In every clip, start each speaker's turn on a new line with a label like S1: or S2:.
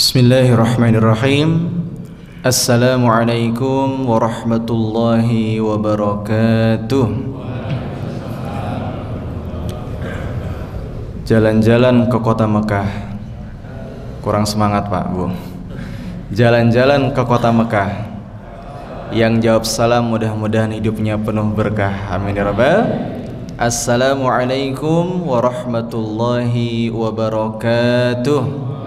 S1: Bismillahirrahmanirrahim. Assalamualaikum warahmatullahi wabarakatuh. Jalan-jalan ke kota Mekah. Kurang semangat Pak Bu. Jalan-jalan ke kota Mekah. Yang jawab salam mudah-mudahan hidupnya penuh berkah. Amin ya rabbal. Assalamualaikum warahmatullahi wabarakatuh.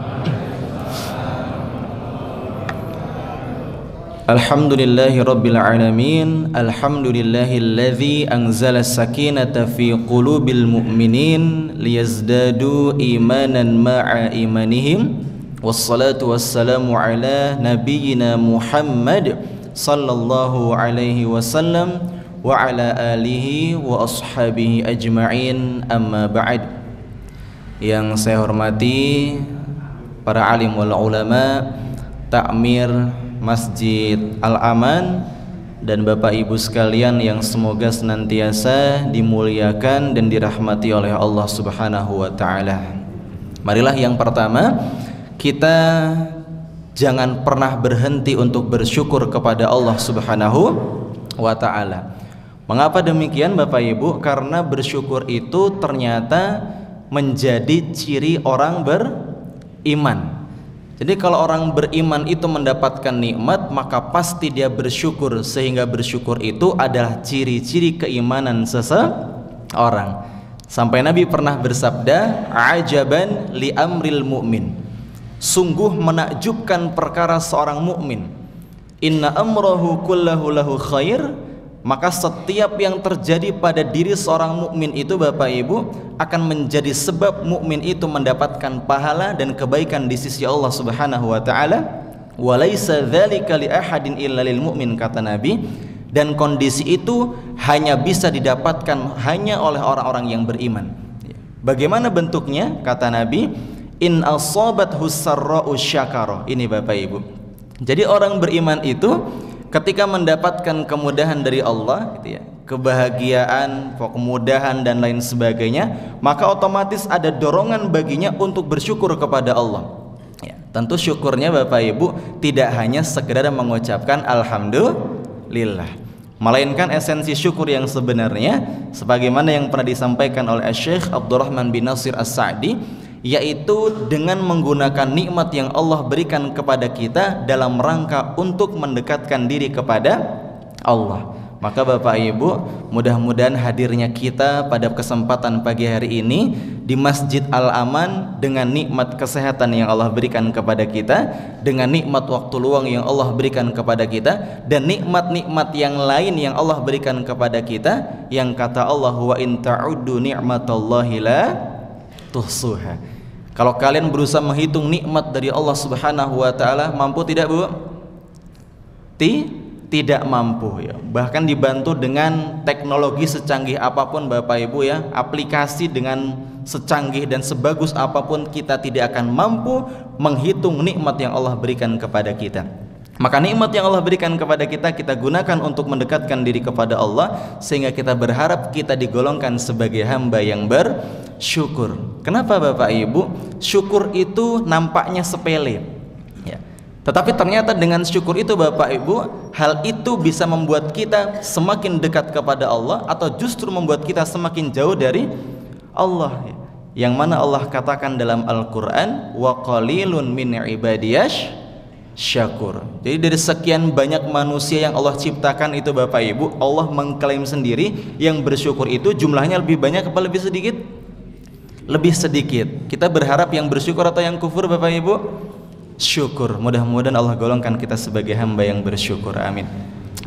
S1: Alhamdulillahi rabbil alamin. Alhamdulillahilladzi anzala sakinata fi qulubil mu'minin liyazdadu imanan ma'a imanihim. Wassalatu wassalamu ala nabiyyina Muhammad sallallahu alaihi wasallam wa ala alihi wa ashabihi ajma'in, amma ba'd. Yang saya hormati para alim wal ulama, takmir Masjid Al-Aman, dan Bapak Ibu sekalian yang semoga senantiasa dimuliakan dan dirahmati oleh Allah Subhanahu wa taala. Marilah yang pertama, kita jangan pernah berhenti untuk bersyukur kepada Allah Subhanahu wa taala. Mengapa demikian Bapak Ibu? Karena bersyukur itu ternyata menjadi ciri orang beriman. Jadi kalau orang beriman itu mendapatkan nikmat, maka pasti dia bersyukur, sehingga bersyukur itu adalah ciri-ciri keimanan seseorang. Sampai Nabi pernah bersabda, ajaban li amril mu'min, sungguh menakjubkan perkara seorang mukmin. Inna amrahu kullahu lahu khair, maka setiap yang terjadi pada diri seorang mukmin itu Bapak Ibu akan menjadi sebab mukmin itu mendapatkan pahala dan kebaikan di sisi Allah Subhanahu wa taala. Wa laisa dzalika li ahadin illa lil mu'min, kata Nabi, dan kondisi itu hanya bisa didapatkan hanya oleh orang-orang yang beriman. Bagaimana bentuknya? Kata Nabi, in asabathu sarra'u syakara. Ini Bapak Ibu. Jadi orang beriman itu ketika mendapatkan kemudahan dari Allah, gitu ya, kebahagiaan, kemudahan dan lain sebagainya, maka otomatis ada dorongan baginya untuk bersyukur kepada Allah. Ya, tentu syukurnya Bapak Ibu tidak hanya sekedar mengucapkan alhamdulillah, melainkan esensi syukur yang sebenarnya sebagaimana yang pernah disampaikan oleh Syekh Abdurrahman bin Nasir As-Sa'di, yaitu dengan menggunakan nikmat yang Allah berikan kepada kita dalam rangka untuk mendekatkan diri kepada Allah. Maka Bapak Ibu, mudah-mudahan hadirnya kita pada kesempatan pagi hari ini di Masjid Al-Aman dengan nikmat kesehatan yang Allah berikan kepada kita, dengan nikmat waktu luang yang Allah berikan kepada kita, dan nikmat-nikmat yang lain yang Allah berikan kepada kita, yang kata Allah, wa in ta'uddu ni'matallahi la tuhsuha. Kalau kalian berusaha menghitung nikmat dari Allah Subhanahu wa taala, mampu tidak Bu? Tidak mampu ya. Bahkan dibantu dengan teknologi secanggih apapun Bapak Ibu ya, aplikasi dengan secanggih dan sebagus apapun, kita tidak akan mampu menghitung nikmat yang Allah berikan kepada kita. Maka nikmat yang Allah berikan kepada kita, kita gunakan untuk mendekatkan diri kepada Allah, sehingga kita berharap kita digolongkan sebagai hamba yang bersyukur. Kenapa Bapak Ibu? Syukur itu nampaknya sepele ya. Tetapi ternyata dengan syukur itu Bapak Ibu, hal itu bisa membuat kita semakin dekat kepada Allah, atau justru membuat kita semakin jauh dari Allah ya. Yang mana Allah katakan dalam Al-Quran, wa qalilun min ibadiyash syakur. Jadi dari sekian banyak manusia yang Allah ciptakan itu Bapak Ibu, Allah mengklaim sendiri yang bersyukur itu jumlahnya lebih banyak apa lebih sedikit? Lebih sedikit. Kita berharap yang bersyukur atau yang kufur Bapak Ibu? Syukur. Mudah-mudahan Allah golongkan kita sebagai hamba yang bersyukur. Amin.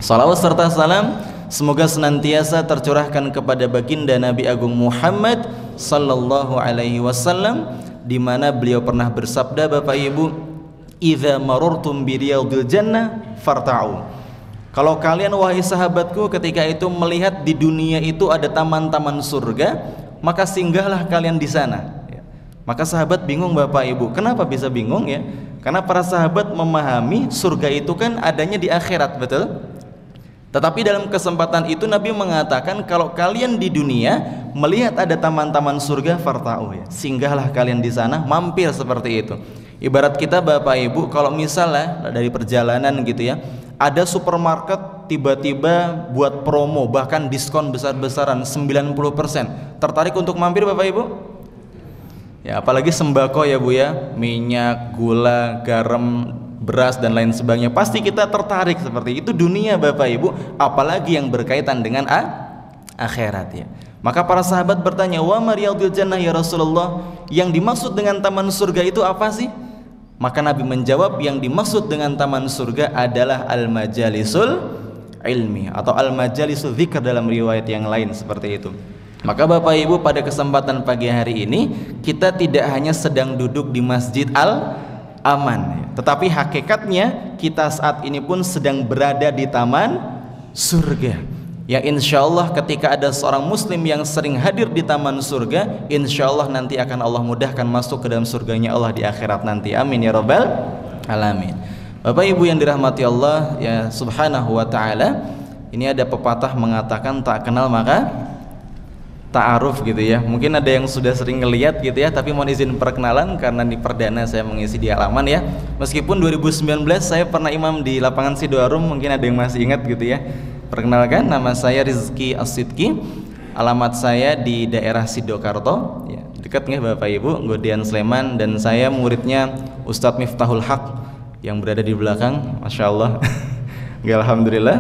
S1: Salawat serta salam semoga senantiasa tercurahkan kepada baginda Nabi Agung Muhammad sallallahu alaihi wasallam, di mana beliau pernah bersabda Bapak Ibu, idza marurtum bi riyadil jannah farta'u. Kalau kalian wahai sahabatku ketika itu melihat di dunia itu ada taman-taman surga, maka singgahlah kalian di sana ya. Maka sahabat bingung Bapak Ibu. Kenapa bisa bingung ya? Karena para sahabat memahami surga itu kan adanya di akhirat, betul? Tetapi dalam kesempatan itu Nabi mengatakan, kalau kalian di dunia melihat ada taman-taman surga, farta'u ya, singgahlah kalian di sana, mampir seperti itu. Ibarat kita Bapak Ibu, kalau misalnya dari perjalanan gitu ya, ada supermarket tiba-tiba buat promo bahkan diskon besar-besaran 90%. Tertarik untuk mampir Bapak Ibu? Ya, apalagi sembako ya Bu ya, minyak, gula, garam, beras dan lain sebagainya. Pasti kita tertarik seperti itu dunia Bapak Ibu, apalagi yang berkaitan dengan akhirat ya. Maka para sahabat bertanya, "Wa mariyadul jannah ya Rasulullah?" Yang dimaksud dengan taman surga itu apa sih? Maka Nabi menjawab, yang dimaksud dengan taman surga adalah al-majalisul ilmi atau al-majalisul dzikr dalam riwayat yang lain seperti itu. Maka Bapak Ibu, pada kesempatan pagi hari ini kita tidak hanya sedang duduk di Masjid Al-Aman, tetapi hakikatnya kita saat ini pun sedang berada di taman surga. Ya, insya Allah ketika ada seorang muslim yang sering hadir di taman surga, insya Allah nanti akan Allah mudahkan masuk ke dalam surganya Allah di akhirat nanti. Amin ya rabbal alamin. Bapak Ibu yang dirahmati Allah ya subhanahu wa ta'ala, ini ada pepatah mengatakan tak kenal maka ta'aruf gitu ya. Mungkin ada yang sudah sering ngelihat gitu ya, tapi mohon izin perkenalan karena di perdana saya mengisi di halaman ya. Meskipun 2019 saya pernah imam di lapangan Sidoarum, mungkin ada yang masih ingat gitu ya. Perkenalkan, nama saya Rizky As-Sidki, alamat saya di daerah Sidokarto ya, dekat nggak Bapak Ibu, Godian Sleman, dan saya muridnya Ustadz Miftahul Haq yang berada di belakang. Masya Allah. Alhamdulillah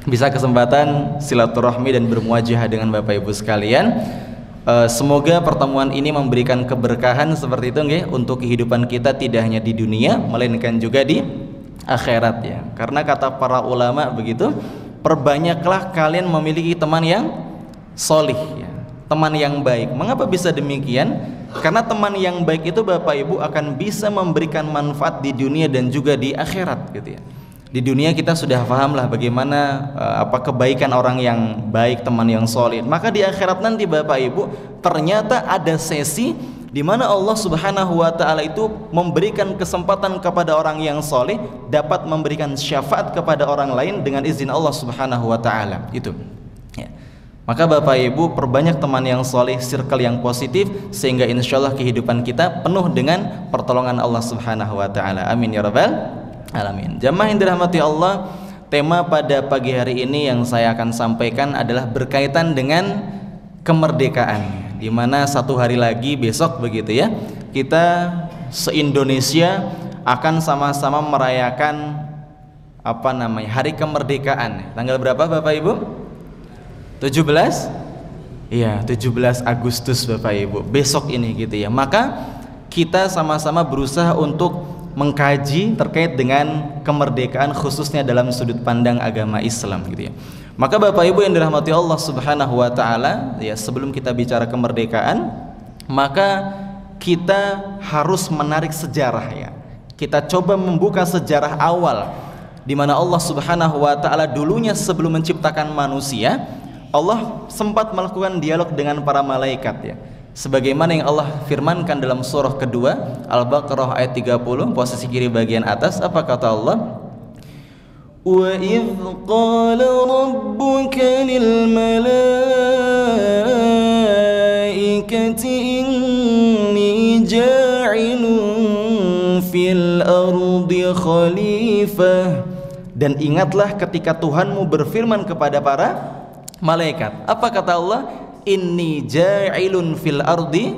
S1: bisa kesempatan silaturahmi dan bermuajah dengan Bapak Ibu sekalian. Semoga pertemuan ini memberikan keberkahan seperti itu nggih, untuk kehidupan kita tidak hanya di dunia melainkan juga di akhirat ya. Karena kata para ulama begitu, perbanyaklah kalian memiliki teman yang solih ya, teman yang baik. Mengapa bisa demikian? Karena teman yang baik itu Bapak Ibu akan bisa memberikan manfaat di dunia dan juga di akhirat gitu ya. Di dunia kita sudah paham lah bagaimana apa kebaikan orang yang baik, teman yang solid. Maka di akhirat nanti Bapak Ibu ternyata ada sesi di mana Allah Subhanahu wa ta'ala itu memberikan kesempatan kepada orang yang soleh dapat memberikan syafaat kepada orang lain dengan izin Allah Subhanahu wa ta'ala itu ya. Maka Bapak Ibu perbanyak teman yang soleh, circle yang positif, sehingga insya Allah kehidupan kita penuh dengan pertolongan Allah Subhanahu wa ta'ala. Amin ya rabbal alamin. Jamaah yang dirahmati Allah, tema pada pagi hari ini yang saya akan sampaikan adalah berkaitan dengan kemerdekaan, di mana satu hari lagi besok begitu ya, kita se-Indonesia akan sama-sama merayakan apa namanya, hari kemerdekaan. Tanggal berapa Bapak Ibu? 17? Iya, 17 Agustus Bapak Ibu, besok ini gitu ya. Maka kita sama-sama berusaha untuk mengkaji terkait dengan kemerdekaan, khususnya dalam sudut pandang agama Islam gitu ya. Maka Bapak Ibu yang dirahmati Allah Subhanahu wa ta'ala ya, sebelum kita bicara kemerdekaan, maka kita harus menarik sejarah ya. Kita coba membuka sejarah awal di mana Allah Subhanahu wa ta'ala dulunya sebelum menciptakan manusia, Allah sempat melakukan dialog dengan para malaikat ya. Sebagaimana yang Allah firmankan dalam surah kedua Al-Baqarah ayat 30, posisi kiri bagian atas, apa kata Allah? وَإِذْ قَالَ رَبُّكَ لِلْمَلَائِكَةِ إِنِّي جَاعِلٌ فِي الْأَرْضِ خَلِيفَةً. Dan ingatlah ketika Tuhanmu berfirman kepada para malaikat. Apa kata Allah? Inni ja'ilun fil ardi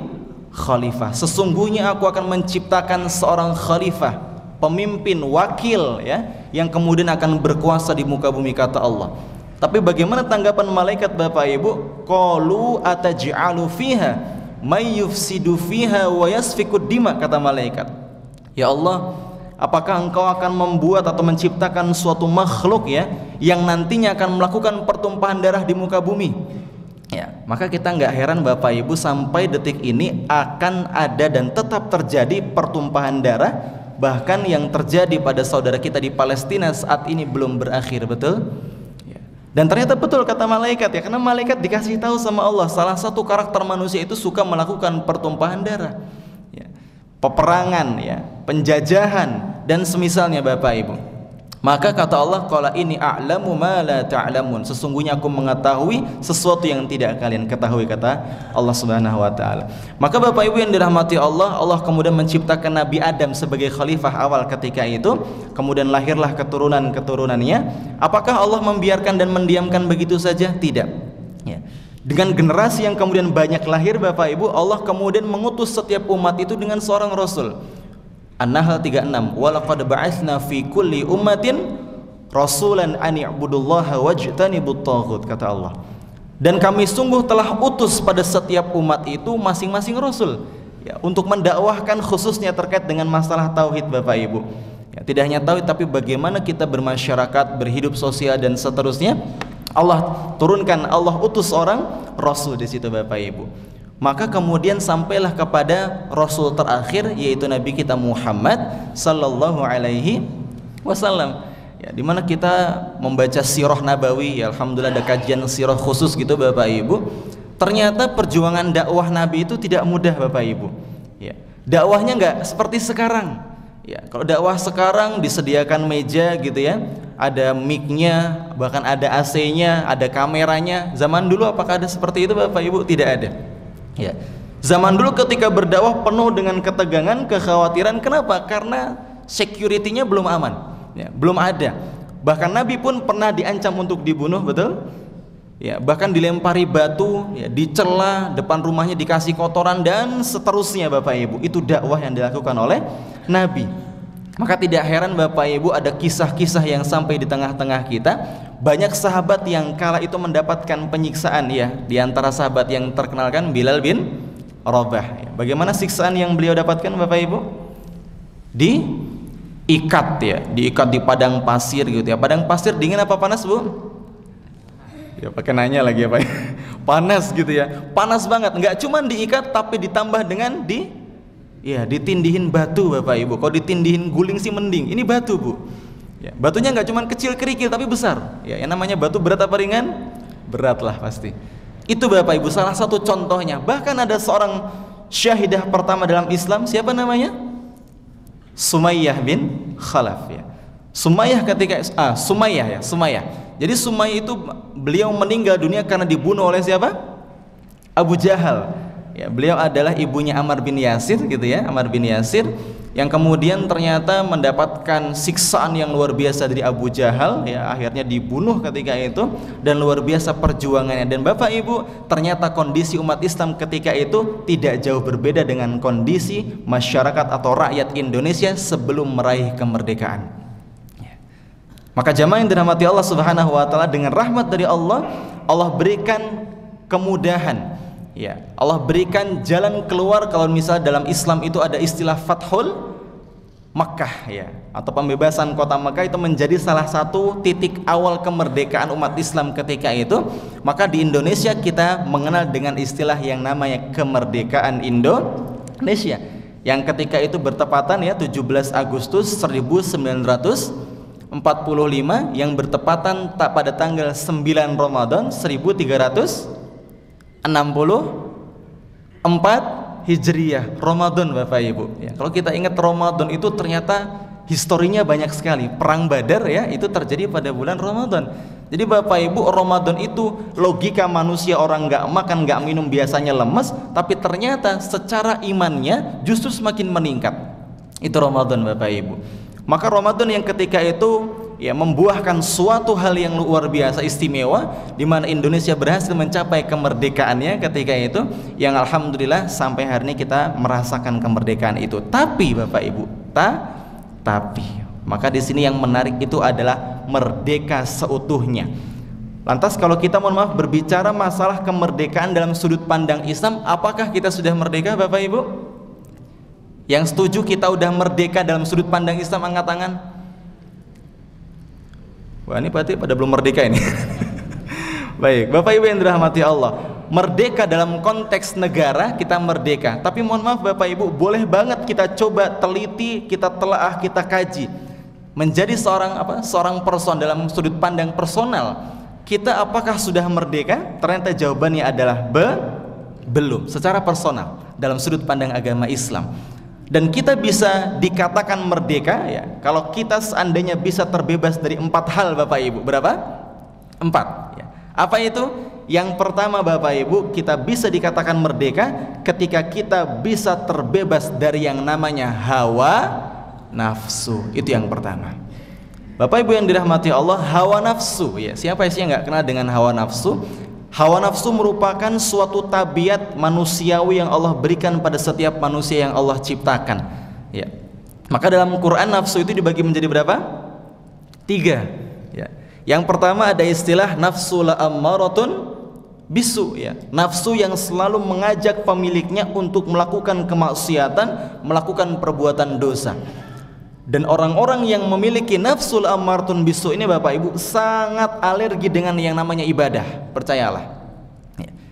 S1: khalifah. Sesungguhnya aku akan menciptakan seorang khalifah, pemimpin, wakil ya, yang kemudian akan berkuasa di muka bumi, kata Allah. Tapi bagaimana tanggapan malaikat Bapak Ibu? Qalu ataj'alu fiha may yufsidu fiha wa yasfikud dima, kata malaikat. Ya Allah, apakah engkau akan membuat atau menciptakan suatu makhluk ya yang nantinya akan melakukan pertumpahan darah di muka bumi? Ya, maka kita nggak heran Bapak Ibu, sampai detik ini akan ada dan tetap terjadi pertumpahan darah. Bahkan yang terjadi pada saudara kita di Palestina saat ini belum berakhir, betul? Ya. Dan ternyata betul kata malaikat ya, karena malaikat dikasih tahu sama Allah, salah satu karakter manusia itu suka melakukan pertumpahan darah, ya. Peperangan ya, penjajahan dan semisalnya Bapak Ibu. Maka kata Allah, qala ini a'lamu ma la ta'lamun, sesungguhnya aku mengetahui sesuatu yang tidak kalian ketahui, kata Allah Subhanahu wa taala. Maka Bapak Ibu yang dirahmati Allah, Allah kemudian menciptakan Nabi Adam sebagai khalifah awal ketika itu, kemudian lahirlah keturunan-keturunannya. Apakah Allah membiarkan dan mendiamkan begitu saja? Tidak. Ya. Dengan generasi yang kemudian banyak lahir Bapak Ibu, Allah kemudian mengutus setiap umat itu dengan seorang rasul. An-Nahl 36, walaqad ba'atsna fi kulli ummatin rasulan an i'budullaha wajtanibut taghut, kata Allah. Dan kami sungguh telah utus pada setiap umat itu masing-masing rasul, ya, untuk mendakwahkan khususnya terkait dengan masalah tauhid Bapak Ibu. Ya, tidak hanya tauhid tapi bagaimana kita bermasyarakat, berhidup sosial dan seterusnya. Allah turunkan, Allah utus orang rasul di situ Bapak Ibu. Maka kemudian sampailah kepada Rasul terakhir, yaitu Nabi kita Muhammad Sallallahu Alaihi Wasallam. Ya, dimana kita membaca sirah Nabawi, ya, alhamdulillah ada kajian sirah khusus gitu Bapak Ibu. Ternyata perjuangan dakwah Nabi itu tidak mudah Bapak Ibu. Ya, dakwahnya nggak seperti sekarang. Ya, kalau dakwah sekarang disediakan meja gitu ya, ada mic-nya, bahkan ada AC-nya, ada kameranya. Zaman dulu apakah ada seperti itu Bapak Ibu? Tidak ada. Ya. Zaman dulu ketika berdakwah penuh dengan ketegangan, kekhawatiran. Kenapa? Karena security-nya belum aman, ya, belum ada. Bahkan Nabi pun pernah diancam untuk dibunuh, betul? Ya, bahkan dilempari batu, ya, dicela, depan rumahnya dikasih kotoran dan seterusnya Bapak Ibu. Itu dakwah yang dilakukan oleh Nabi. Maka tidak heran Bapak Ibu ada kisah-kisah yang sampai di tengah-tengah kita. Banyak sahabat yang kala itu mendapatkan penyiksaan, ya. Di antara sahabat yang terkenal kan Bilal bin Rabah. Ya. Bagaimana siksaan yang beliau dapatkan Bapak Ibu? Diikat, ya, diikat di padang pasir gitu ya. Padang pasir dingin apa panas Bu? Ya pakai nanya lagi ya Pak. Panas gitu ya. Panas banget. Enggak cuma diikat tapi ditambah dengan ditindihin batu Bapak Ibu. Kalau ditindihin guling sih mending. Ini batu Bu. Ya, batunya nggak cuma kecil kerikil tapi besar. Ya, yang namanya batu berat apa ringan? Berat lah pasti. Itu Bapak Ibu salah satu contohnya. Bahkan ada seorang syahidah pertama dalam Islam, siapa namanya? Sumayyah bin Khalaf. Ya. Sumayyah Sumayyah. Jadi Sumayyah itu beliau meninggal dunia karena dibunuh oleh siapa? Abu Jahal. Ya, beliau adalah ibunya Ammar bin Yasir gitu ya, Ammar bin Yasir, yang kemudian ternyata mendapatkan siksaan yang luar biasa dari Abu Jahal, ya, akhirnya dibunuh ketika itu, dan luar biasa perjuangannya. Dan Bapak Ibu, ternyata kondisi umat Islam ketika itu tidak jauh berbeda dengan kondisi masyarakat atau rakyat Indonesia sebelum meraih kemerdekaan. Ya. Maka jamaah yang dirahmati Allah Subhanahu wa taala, dengan rahmat dari Allah, Allah berikan kemudahan. Ya, Allah berikan jalan keluar. Kalau misalnya dalam Islam itu ada istilah Fathul Makkah, ya, atau pembebasan kota Makkah, itu menjadi salah satu titik awal kemerdekaan umat Islam ketika itu. Maka di Indonesia kita mengenal dengan istilah yang namanya kemerdekaan Indonesia, yang ketika itu bertepatan ya 17 Agustus 1945, yang bertepatan pada tanggal 9 Ramadan 1364 Hijriyah, Ramadan Bapak Ibu. Ya, kalau kita ingat Ramadan itu ternyata historinya banyak sekali. Perang Badar ya itu terjadi pada bulan Ramadan. Jadi Bapak Ibu, Ramadan itu logika manusia, orang nggak makan nggak minum biasanya lemes, tapi ternyata secara imannya justru semakin meningkat. Itu Ramadan Bapak Ibu. Maka Ramadan yang ketika itu ya membuahkan suatu hal yang luar biasa istimewa, di mana Indonesia berhasil mencapai kemerdekaannya ketika itu, yang alhamdulillah sampai hari ini kita merasakan kemerdekaan itu. Tapi Bapak Ibu, maka di sini yang menarik itu adalah merdeka seutuhnya. Lantas kalau kita mohon maaf berbicara masalah kemerdekaan dalam sudut pandang Islam, apakah kita sudah merdeka Bapak Ibu? Yang setuju kita udah merdeka dalam sudut pandang Islam angkat tangan. Wah, ini berarti pada belum merdeka ini. Baik, Bapak Ibu yang dirahmati Allah, merdeka dalam konteks negara kita merdeka. Tapi mohon maaf Bapak Ibu, boleh banget kita coba teliti, kita telaah, kita kaji. Menjadi seorang person dalam sudut pandang personal, kita apakah sudah merdeka? Ternyata jawabannya adalah belum secara personal dalam sudut pandang agama Islam. Dan kita bisa dikatakan merdeka ya kalau kita seandainya bisa terbebas dari 4 hal Bapak Ibu. Berapa? 4 ya. Apa itu? Yang pertama Bapak Ibu, kita bisa dikatakan merdeka ketika kita bisa terbebas dari yang namanya hawa nafsu. Itu yang pertama. Bapak Ibu yang dirahmati Allah, hawa nafsu ya. Siapa sih yang nggak kenal dengan hawa nafsu? Hawa nafsu merupakan suatu tabiat manusiawi yang Allah berikan pada setiap manusia yang Allah ciptakan ya. Maka dalam Quran nafsu itu dibagi menjadi berapa? 3 ya. Yang pertama ada istilah nafsu la'ammaratun bisu ya. Nafsu yang selalu mengajak pemiliknya untuk melakukan kemaksiatan, melakukan perbuatan dosa. Dan orang-orang yang memiliki nafsul ammaratun bisu ini Bapak Ibu sangat alergi dengan yang namanya ibadah. Percayalah.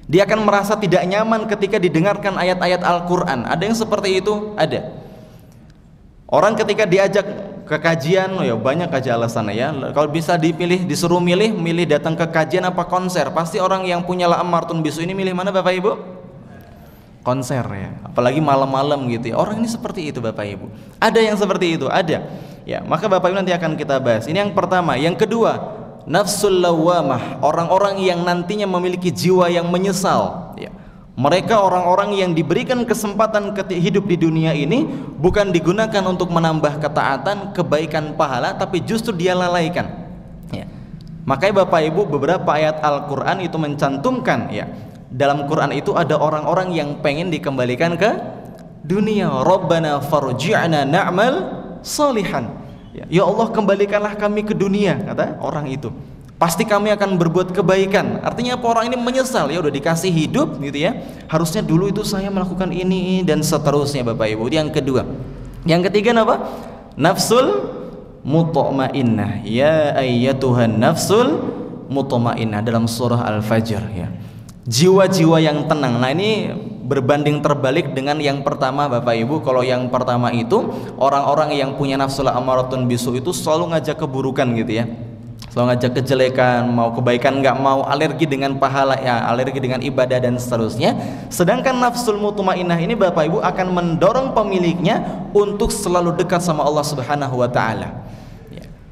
S1: Dia akan merasa tidak nyaman ketika didengarkan ayat-ayat Al-Quran. Ada yang seperti itu? Ada. Orang ketika diajak ke kajian, ya banyak aja alasannya ya. Kalau bisa dipilih, disuruh milih datang ke kajian apa konser, pasti orang yang punya ammaratun bisu ini milih mana Bapak Ibu? Konser ya, apalagi malam-malam gitu ya. Orang ini seperti itu Bapak Ibu. Ada yang seperti itu, ada. Ya, maka Bapak Ibu nanti akan kita bahas. Ini yang pertama. Yang kedua, nafsul lawamah, orang-orang yang nantinya memiliki jiwa yang menyesal. Ya. Mereka orang-orang yang diberikan kesempatan hidup di dunia ini bukan digunakan untuk menambah ketaatan, kebaikan, pahala, tapi justru dia lalaikan. Ya. Makanya Bapak Ibu beberapa ayat Al-Quran itu mencantumkan ya. Dalam Quran itu ada orang-orang yang pengen dikembalikan ke dunia. Rabbana farji'na na'mal salihan. Ya Allah kembalikanlah kami ke dunia, kata orang itu. Pasti kami akan berbuat kebaikan. Artinya apa? Orang ini menyesal ya udah dikasih hidup gitu ya. Harusnya dulu itu saya melakukan ini dan seterusnya Bapak Ibu. Itu yang kedua. Yang ketiga apa? Nafsul mutmainnah. Ya ayyatuhan nafsul mutmainnah dalam surah Al-Fajr ya. Jiwa-jiwa yang tenang. Nah ini berbanding terbalik dengan yang pertama Bapak Ibu. Kalau yang pertama itu orang-orang yang punya nafsul ammaratun bisu itu selalu ngajak keburukan gitu ya, selalu ngajak kejelekan, mau kebaikan nggak mau, alergi dengan pahala ya, alergi dengan ibadah dan seterusnya. Sedangkan nafsul mutmainnah ini Bapak Ibu akan mendorong pemiliknya untuk selalu dekat sama Allah Subhanahu wa taala.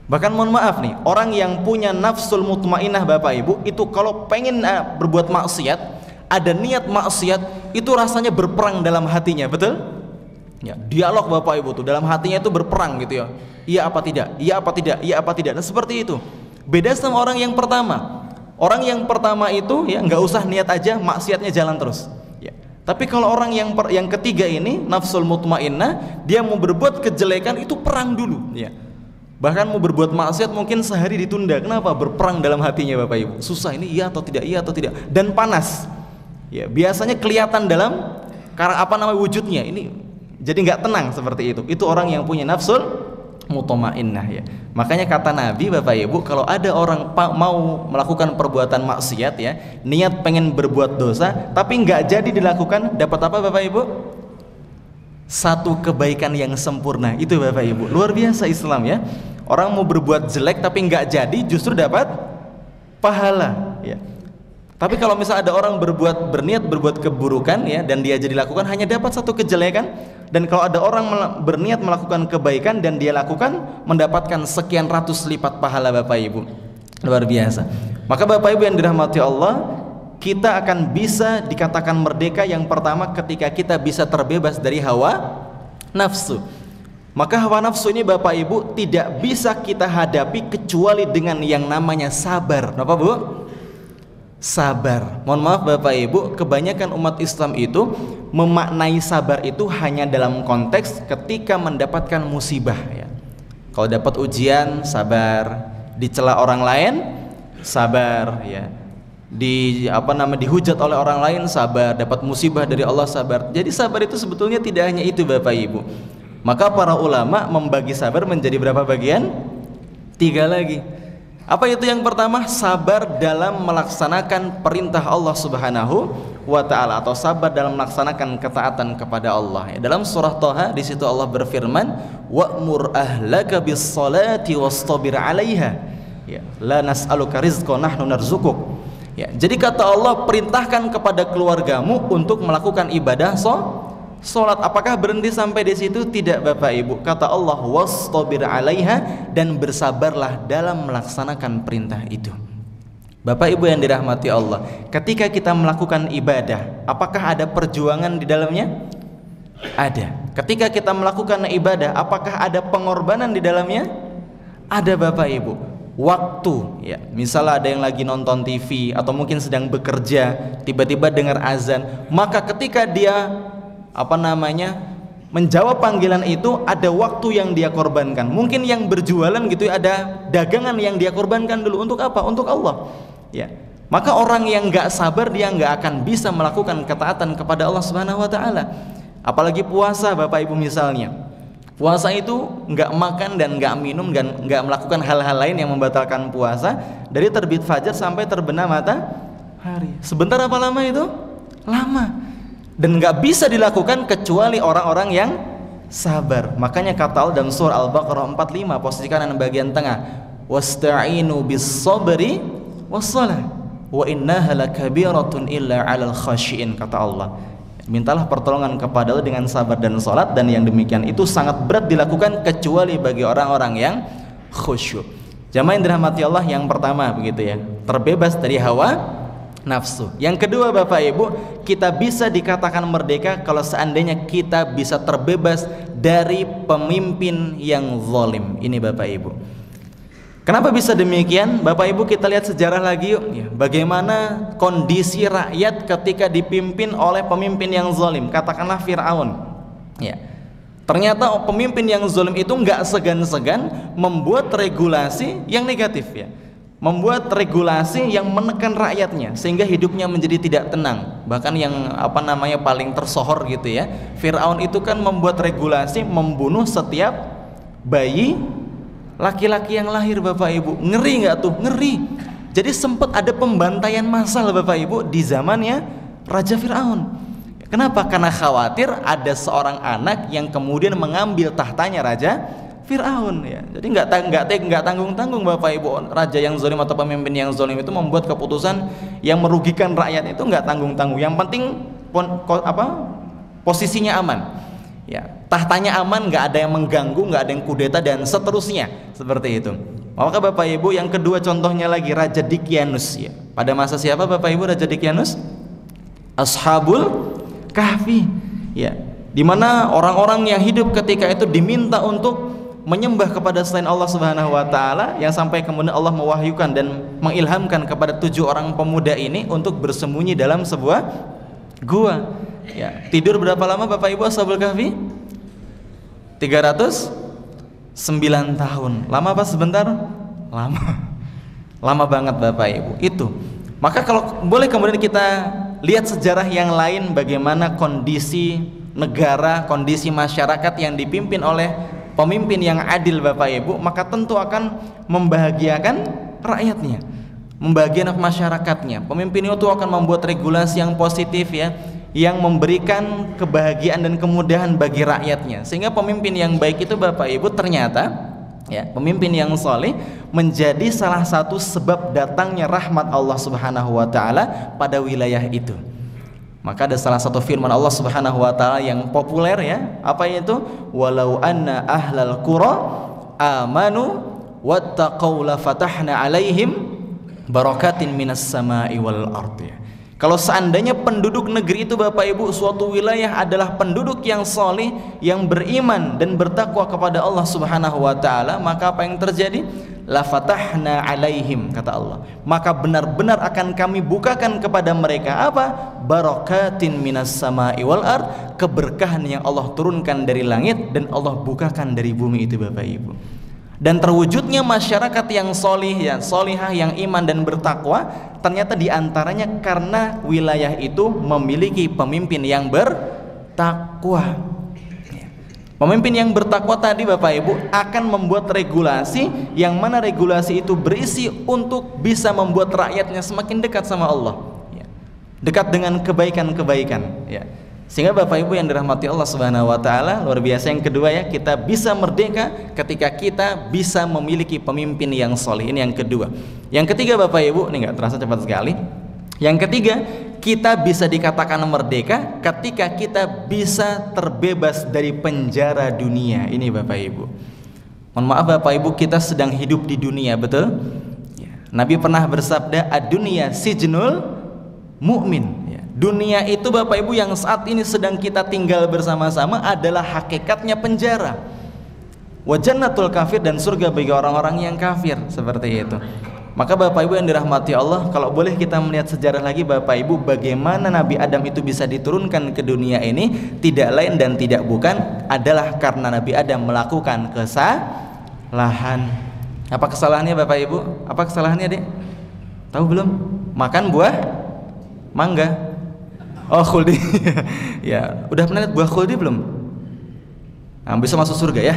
S1: Bahkan mohon maaf nih, orang yang punya nafsul mutmainnah Bapak Ibu itu kalau pengen berbuat maksiat, ada niat maksiat, itu rasanya berperang dalam hatinya, betul? Ya, dialog Bapak Ibu tuh dalam hatinya itu berperang gitu ya. Iya apa tidak? Iya apa tidak? Iya apa tidak? Nah seperti itu. Beda sama orang yang pertama. Orang yang pertama itu ya nggak usah niat aja, maksiatnya jalan terus. Ya. Tapi kalau orang yang ketiga ini nafsul mutmainnah, dia mau berbuat kejelekan itu perang dulu. Ya. Bahkan mau berbuat maksiat mungkin sehari ditunda. Kenapa? Berperang dalam hatinya Bapak Ibu. Susah ini iya atau tidak, iya atau tidak. Dan panas. Ya, biasanya kelihatan dalam wujudnya. Ini jadi nggak tenang seperti itu. Itu orang yang punya nafsul mutmainnah ya. Makanya kata Nabi Bapak Ibu, kalau ada orang mau melakukan perbuatan maksiat ya, niat pengen berbuat dosa tapi nggak jadi dilakukan, dapat apa Bapak Ibu? Satu kebaikan yang sempurna. Itu Bapak Ibu. Luar biasa Islam ya. Orang mau berbuat jelek tapi nggak jadi, justru dapat pahala ya. Tapi kalau misalnya ada orang berniat berbuat keburukan ya, dan dia jadi lakukan, hanya dapat satu kejelekan. Dan kalau ada orang berniat melakukan kebaikan dan dia lakukan, mendapatkan sekian ratus lipat pahala Bapak Ibu. Luar biasa. Maka Bapak Ibu yang dirahmati Allah, kita akan bisa dikatakan merdeka yang pertama ketika kita bisa terbebas dari hawa nafsu. Maka hawa nafsu ini Bapak Ibu tidak bisa kita hadapi kecuali dengan yang namanya sabar. Kenapa Bu? Sabar. Mohon maaf Bapak Ibu, kebanyakan umat Islam itu memaknai sabar itu hanya dalam konteks ketika mendapatkan musibah ya. Kalau dapat ujian sabar, dicela orang lain sabar ya. Dihujat oleh orang lain sabar, dapat musibah dari Allah sabar. Jadi sabar itu sebetulnya tidak hanya itu Bapak Ibu. Maka para ulama membagi sabar menjadi berapa bagian? 3 lagi. Apa itu yang pertama? Sabar dalam melaksanakan perintah Allah Subhanahu wa taala, atau sabar dalam melaksanakan ketaatan kepada Allah. Dalam surah Thaha di situ Allah berfirman, "Wa'mur ahlaka bis-shalati wastabir 'alaiha." Ya, la nas'aluka rizqan nahnu narzuquk. Ya, jadi kata Allah, perintahkan kepada keluargamu untuk melakukan ibadah Sholat, apakah berhenti sampai di situ? Tidak Bapak Ibu. Kata Allah, wastabir 'alaiha, dan bersabarlah dalam melaksanakan perintah itu. Bapak Ibu yang dirahmati Allah, ketika kita melakukan ibadah, apakah ada perjuangan di dalamnya? Ada. Ketika kita melakukan ibadah, apakah ada pengorbanan di dalamnya? Ada Bapak Ibu. Waktu, ya, misalnya ada yang lagi nonton TV atau mungkin sedang bekerja, tiba-tiba dengar azan, maka ketika dia menjawab panggilan itu, ada waktu yang dia korbankan. Mungkin yang berjualan gitu, ada dagangan yang dia korbankan dulu. Untuk apa? Untuk Allah, ya. Maka orang yang nggak sabar, dia nggak akan bisa melakukan ketaatan kepada Allah Subhanahu wa Ta'ala. Apalagi puasa Bapak Ibu misalnya, puasa itu nggak makan dan nggak minum dan nggak melakukan hal-hal lain yang membatalkan puasa dari terbit fajar sampai terbenam matahari. Sebentar apa lama itu? Lama. Dan nggak bisa dilakukan kecuali orang-orang yang sabar. Makanya kata Allah dalam surah Al-Baqarah 45, posisi kanan bagian tengah, wasta'inu bis-sabri was-shalah wa innaha lakabiratun illa 'alal khashiin, kata Allah. Mintalah pertolongan kepada Allah dengan sabar dan salat, dan yang demikian itu sangat berat dilakukan kecuali bagi orang-orang yang khusyuk. Jamaah yang dirahmati Allah, yang pertama begitu ya, terbebas dari hawa nafsu. Yang kedua Bapak Ibu, kita bisa dikatakan merdeka kalau seandainya kita bisa terbebas dari pemimpin yang zalim. Ini Bapak Ibu. Kenapa bisa demikian? Bapak Ibu, kita lihat sejarah lagi yuk, ya. Bagaimana kondisi rakyat ketika dipimpin oleh pemimpin yang zalim. Katakanlah Fir'aun, ya. Ternyata pemimpin yang zalim itu nggak segan-segan membuat regulasi yang negatif, ya. Membuat regulasi yang menekan rakyatnya sehingga hidupnya menjadi tidak tenang. Bahkan yang paling tersohor gitu ya, Fir'aun itu kan membuat regulasi membunuh setiap bayi laki-laki yang lahir Bapak Ibu. Ngeri nggak tuh? Ngeri. Jadi sempat ada pembantaian massal Bapak Ibu di zamannya Raja Fir'aun. Kenapa? Karena khawatir ada seorang anak yang kemudian mengambil tahtanya Raja Fir'aun, ya. Jadi nggak tanggung-tanggung Bapak Ibu. Raja yang zalim atau pemimpin yang zalim itu membuat keputusan yang merugikan rakyat itu nggak tanggung-tanggung. Yang penting posisinya aman, ya. Tahtanya aman, nggak ada yang mengganggu, nggak ada yang kudeta dan seterusnya, seperti itu. Maka Bapak Ibu, yang kedua contohnya lagi Raja Dicyanus, ya. Pada masa siapa Bapak Ibu Raja Dicyanus? Ashabul Kahfi, ya. Dimana orang-orang yang hidup ketika itu diminta untuk menyembah kepada selain Allah Subhanahu wa Ta'ala, yang sampai kemudian Allah mewahyukan dan mengilhamkan kepada 7 orang pemuda ini untuk bersembunyi dalam sebuah gua, ya. Tidur berapa lama Bapak Ibu Ashabul Kahfi? 309 tahun. Lama apa sebentar? Lama banget Bapak Ibu itu. Maka kalau boleh kemudian kita lihat sejarah yang lain, bagaimana kondisi negara, kondisi masyarakat yang dipimpin oleh pemimpin yang adil Bapak Ibu, maka tentu akan membahagiakan rakyatnya, membahagiakan masyarakatnya. Pemimpin itu akan membuat regulasi yang positif, ya, yang memberikan kebahagiaan dan kemudahan bagi rakyatnya. Sehingga pemimpin yang baik itu Bapak Ibu ternyata, ya, pemimpin yang soleh menjadi salah satu sebab datangnya rahmat Allah Subhanahu wa Ta'ala pada wilayah itu. Maka ada salah satu firman Allah Subhanahu wa Ta'ala yang populer, ya, apa itu? Walau anna ahlal qura amanu wattaqau la fatahna alaihim barakatin minas sama'i wal ardi. Kalau seandainya penduduk negeri itu Bapak Ibu, suatu wilayah adalah penduduk yang saleh, yang beriman dan bertakwa kepada Allah Subhanahu wa Ta'ala, maka apa yang terjadi? La fatahna alaihim, kata Allah, maka benar-benar akan kami bukakan kepada mereka apa? Barakatin minas sama'i wal ard, keberkahan yang Allah turunkan dari langit dan Allah bukakan dari bumi itu Bapak Ibu. Dan terwujudnya masyarakat yang solih, ya, solihah, yang iman dan bertakwa, ternyata diantaranya karena wilayah itu memiliki pemimpin yang bertakwa. Pemimpin yang bertakwa tadi Bapak Ibu akan membuat regulasi, yang mana regulasi itu berisi untuk bisa membuat rakyatnya semakin dekat sama Allah, ya, dekat dengan kebaikan-kebaikan, ya. Sehingga Bapak Ibu yang dirahmati Allah Subhanahu wa Ta'ala, luar biasa. Yang kedua, ya, kita bisa merdeka ketika kita bisa memiliki pemimpin yang soleh. Ini yang kedua. Yang ketiga Bapak Ibu, ini nggak terasa cepat sekali. Yang ketiga, kita bisa dikatakan merdeka ketika kita bisa terbebas dari penjara dunia ini Bapak Ibu. Mohon maaf Bapak Ibu, kita sedang hidup di dunia, betul? Ya. Nabi pernah bersabda, ad-dunya sijnul mu'min. Ya. Dunia itu Bapak Ibu yang saat ini sedang kita tinggal bersama-sama adalah hakikatnya penjara. Wa jannatul kafir, dan surga bagi orang-orang yang kafir, seperti itu. Maka Bapak Ibu yang dirahmati Allah, kalau boleh kita melihat sejarah lagi Bapak Ibu, bagaimana Nabi Adam itu bisa diturunkan ke dunia ini, tidak lain dan tidak bukan adalah karena Nabi Adam melakukan kesalahan. Apa kesalahannya Bapak Ibu? Apa kesalahannya, Dek? Tahu belum? Makan buah mangga. Oh, khuldi. Ya, udah pernah lihat buah khuldi belum? Nah, bisa masuk surga ya.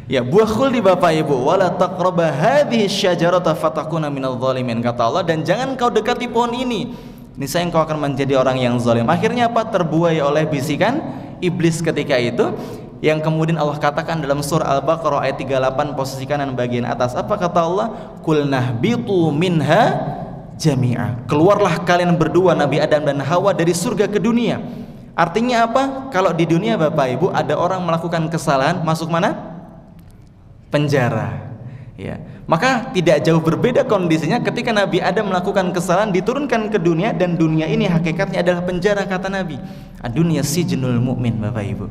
S1: Ya, buah khuldi Bapak Ibu, wala taqraba hadhihi syajarata fatakuna minadh dhalimin, kata Allah, dan jangan kau dekati pohon ini, niscaya engkau akan menjadi orang yang zalim. Akhirnya apa? Terbuai oleh bisikan iblis ketika itu, yang kemudian Allah katakan dalam surah Al-Baqarah ayat 38 posisi kanan bagian atas. Apa kata Allah? Qul nahbitu minha jami'a. Keluarlah kalian berdua, Nabi Adam dan Hawa, dari surga ke dunia. Artinya apa? Kalau di dunia Bapak Ibu ada orang melakukan kesalahan, masuk mana? Penjara. Ya. Maka tidak jauh berbeda kondisinya ketika Nabi Adam melakukan kesalahan, diturunkan ke dunia, dan dunia ini hakikatnya adalah penjara, kata Nabi. Ad-dunya sijnul mu'min Bapak Ibu.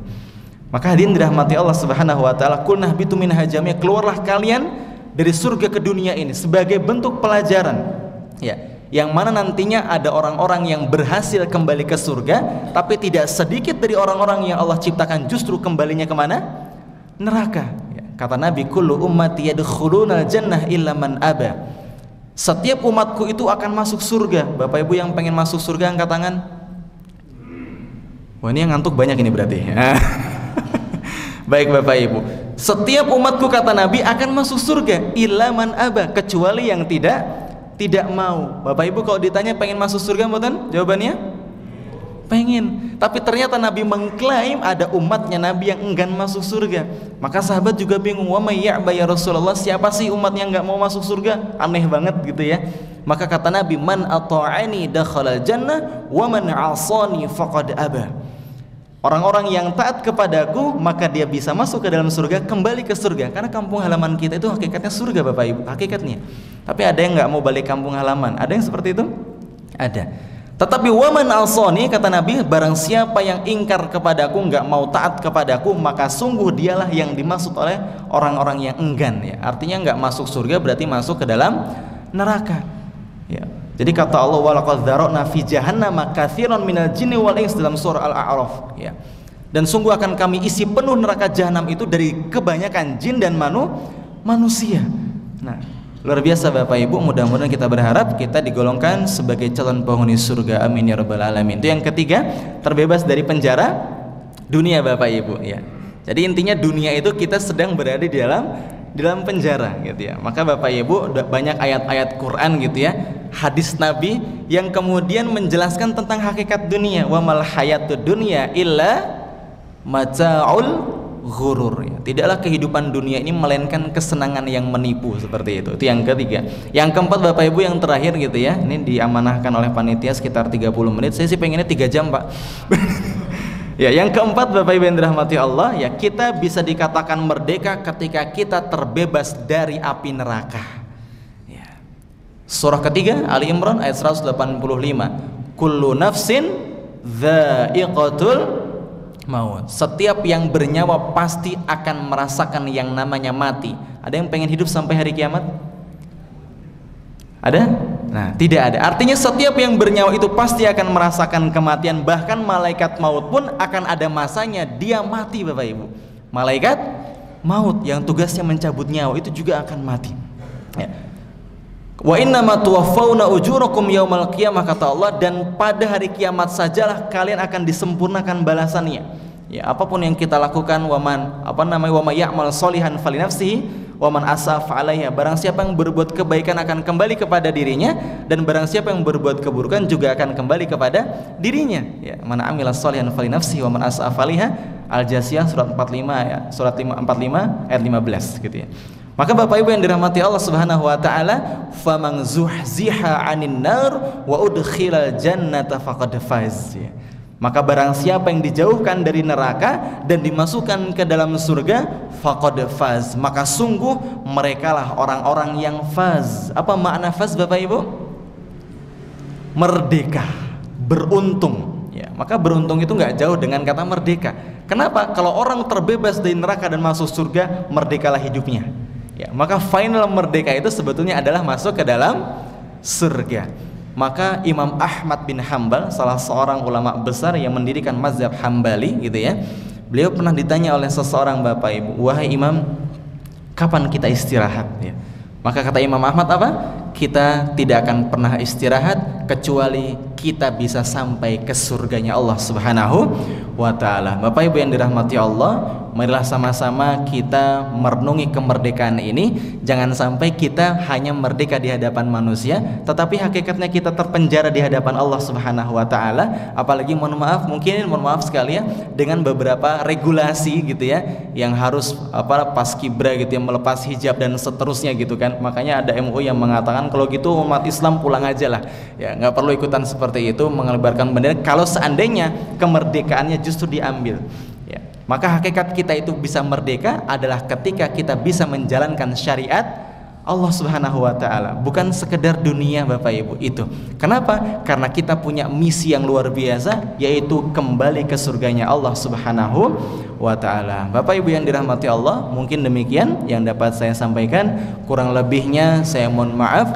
S1: Maka hadirin dirahmati Allah Subhanahu wa taala, qul nahbitu minha jami'a, keluarlah kalian dari surga ke dunia ini sebagai bentuk pelajaran. Ya. Yang mana nantinya ada orang-orang yang berhasil kembali ke surga, tapi tidak sedikit dari orang-orang yang Allah ciptakan justru kembalinya kemana? Neraka. Kata Nabi, kullu ummati yadkhulunal jannah illa man aba. Setiap umatku itu akan masuk surga. Bapak Ibu yang pengen masuk surga angkat tangan. Wah, ini yang ngantuk banyak ini berarti. Baik Bapak Ibu, setiap umatku, kata Nabi, akan masuk surga illa man aba, kecuali yang tidak mau. Bapak Ibu kalau ditanya pengen masuk surga mboten? Jawabannya pengen. Tapi ternyata Nabi mengklaim ada umatnya Nabi yang enggan masuk surga. Maka sahabat juga bingung, wa may ya'ba ya Rasulullah, siapa sih umat yang enggak mau masuk surga? Aneh banget gitu ya. Maka kata Nabi, man ata'ani dakhala jannah wa man 'asani faqad aba. Orang-orang yang taat kepadaku maka dia bisa masuk ke dalam surga, kembali ke surga. Karena kampung halaman kita itu hakikatnya surga Bapak Ibu, hakikatnya. Tapi ada yang enggak mau balik kampung halaman. Ada yang seperti itu? Ada. Tetapi waman alsoni, kata Nabi, barang siapa yang ingkar kepadaku, enggak mau taat kepadaku, maka sungguh dialah yang dimaksud oleh orang-orang yang enggan. Ya. Artinya enggak masuk surga berarti masuk ke dalam neraka. Ya. Jadi kata Allah, walaqad dzara'na fi jahannama katsiran minal jinni wal ins, dalam surah Al-A'raf. Ya. Dan sungguh akan kami isi penuh neraka jahanam itu dari kebanyakan jin dan manusia. Nah, luar biasa Bapak Ibu, mudah-mudahan kita berharap kita digolongkan sebagai calon penghuni surga, amin ya rabbal alamin. Itu yang ketiga, terbebas dari penjara dunia Bapak Ibu ya. Jadi intinya dunia itu kita sedang berada di dalam penjara gitu ya. Maka Bapak Ibu, banyak ayat-ayat Quran gitu ya, hadis Nabi yang kemudian menjelaskan tentang hakikat dunia. Wa mal hayatud dunya illa mata'ul ghurur ya. Tidaklah kehidupan dunia ini melainkan kesenangan yang menipu, seperti itu. Itu yang ketiga. Yang keempat Bapak Ibu, yang terakhir gitu ya, ini diamanahkan oleh panitia sekitar 30 menit. Saya sih pengennya 3 jam Pak. Ya, yang keempat Bapak Ibu yang dirahmati Allah, ya, kita bisa dikatakan merdeka ketika kita terbebas dari api neraka ya. Surah ketiga Ali Imran ayat 185, kullu nafsin dha'iqatul maut. Setiap yang bernyawa pasti akan merasakan yang namanya mati. Ada yang pengen hidup sampai hari kiamat? Ada? Nah, tidak ada. Artinya setiap yang bernyawa itu pasti akan merasakan kematian. Bahkan malaikat maut pun akan ada masanya dia mati Bapak Ibu. Malaikat maut yang tugasnya mencabut nyawa itu juga akan mati ya. Wa innama tuwaffawna ujurakum yaumal qiyamah, kata Allah, dan pada hari kiamat sajalah kalian akan disempurnakan balasannya. Ya, apapun yang kita lakukan, wa may ya'mal sholihan falinafsihi wa man asaf 'alaiha. Barang siapa yang berbuat kebaikan akan kembali kepada dirinya, dan barang siapa yang berbuat keburukan juga akan kembali kepada dirinya. Ya, man 'amila sholihan falinafsihi wa man asaf 'alaiha. Al-Jasiyah surat 45 ya, surat 45 ayat 15 gitu ya. Maka Bapak Ibu yang dirahmati Allah Subhanahu wa taala, faman zuhziha 'anil nar wa udkhilal jannata faqad faz. Maka barang siapa yang dijauhkan dari neraka dan dimasukkan ke dalam surga, faqad faz, maka sungguh merekalah orang-orang yang faz. Apa makna faz Bapak Ibu? Merdeka, beruntung. Ya, maka beruntung itu nggak jauh dengan kata merdeka. Kenapa? Kalau orang terbebas dari neraka dan masuk surga, merdekalah hidupnya. Ya, maka final merdeka itu sebetulnya adalah masuk ke dalam surga. Maka Imam Ahmad bin Hambal, salah seorang ulama besar yang mendirikan mazhab Hambali gitu ya, beliau pernah ditanya oleh seseorang, Bapak Ibu, wahai Imam, kapan kita istirahat ya? Maka kata Imam Ahmad apa? Kita tidak akan pernah istirahat kecuali kita bisa sampai ke surganya Allah Subhanahu wa ta'ala. Bapak Ibu yang dirahmati Allah, marilah sama-sama kita merenungi kemerdekaan ini. Jangan sampai kita hanya merdeka di hadapan manusia, tetapi hakikatnya kita terpenjara di hadapan Allah Subhanahu wa ta'ala. Apalagi mohon maaf sekali ya, dengan beberapa regulasi gitu ya, yang harus paskibra gitu ya, melepas hijab dan seterusnya gitu kan. Makanya ada MUI yang mengatakan kalau gitu umat Islam pulang aja lah ya, nggak perlu ikutan seperti itu mengibarkan bendera kalau seandainya kemerdekaannya justru diambil ya. Maka hakikat kita itu bisa merdeka adalah ketika kita bisa menjalankan syariat Allah Subhanahu wa ta'ala, bukan sekedar dunia Bapak Ibu itu. Kenapa? Karena kita punya misi yang luar biasa, yaitu kembali ke surganya Allah Subhanahu wa ta'ala. Bapak Ibu yang dirahmati Allah, mungkin demikian yang dapat saya sampaikan. Kurang lebihnya saya mohon maaf.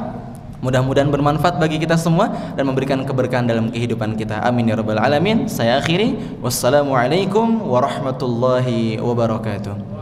S1: Mudah-mudahan bermanfaat bagi kita semua dan memberikan keberkahan dalam kehidupan kita. Amin ya rabbal alamin. Saya akhiri. Wassalamualaikum warahmatullahi wabarakatuh.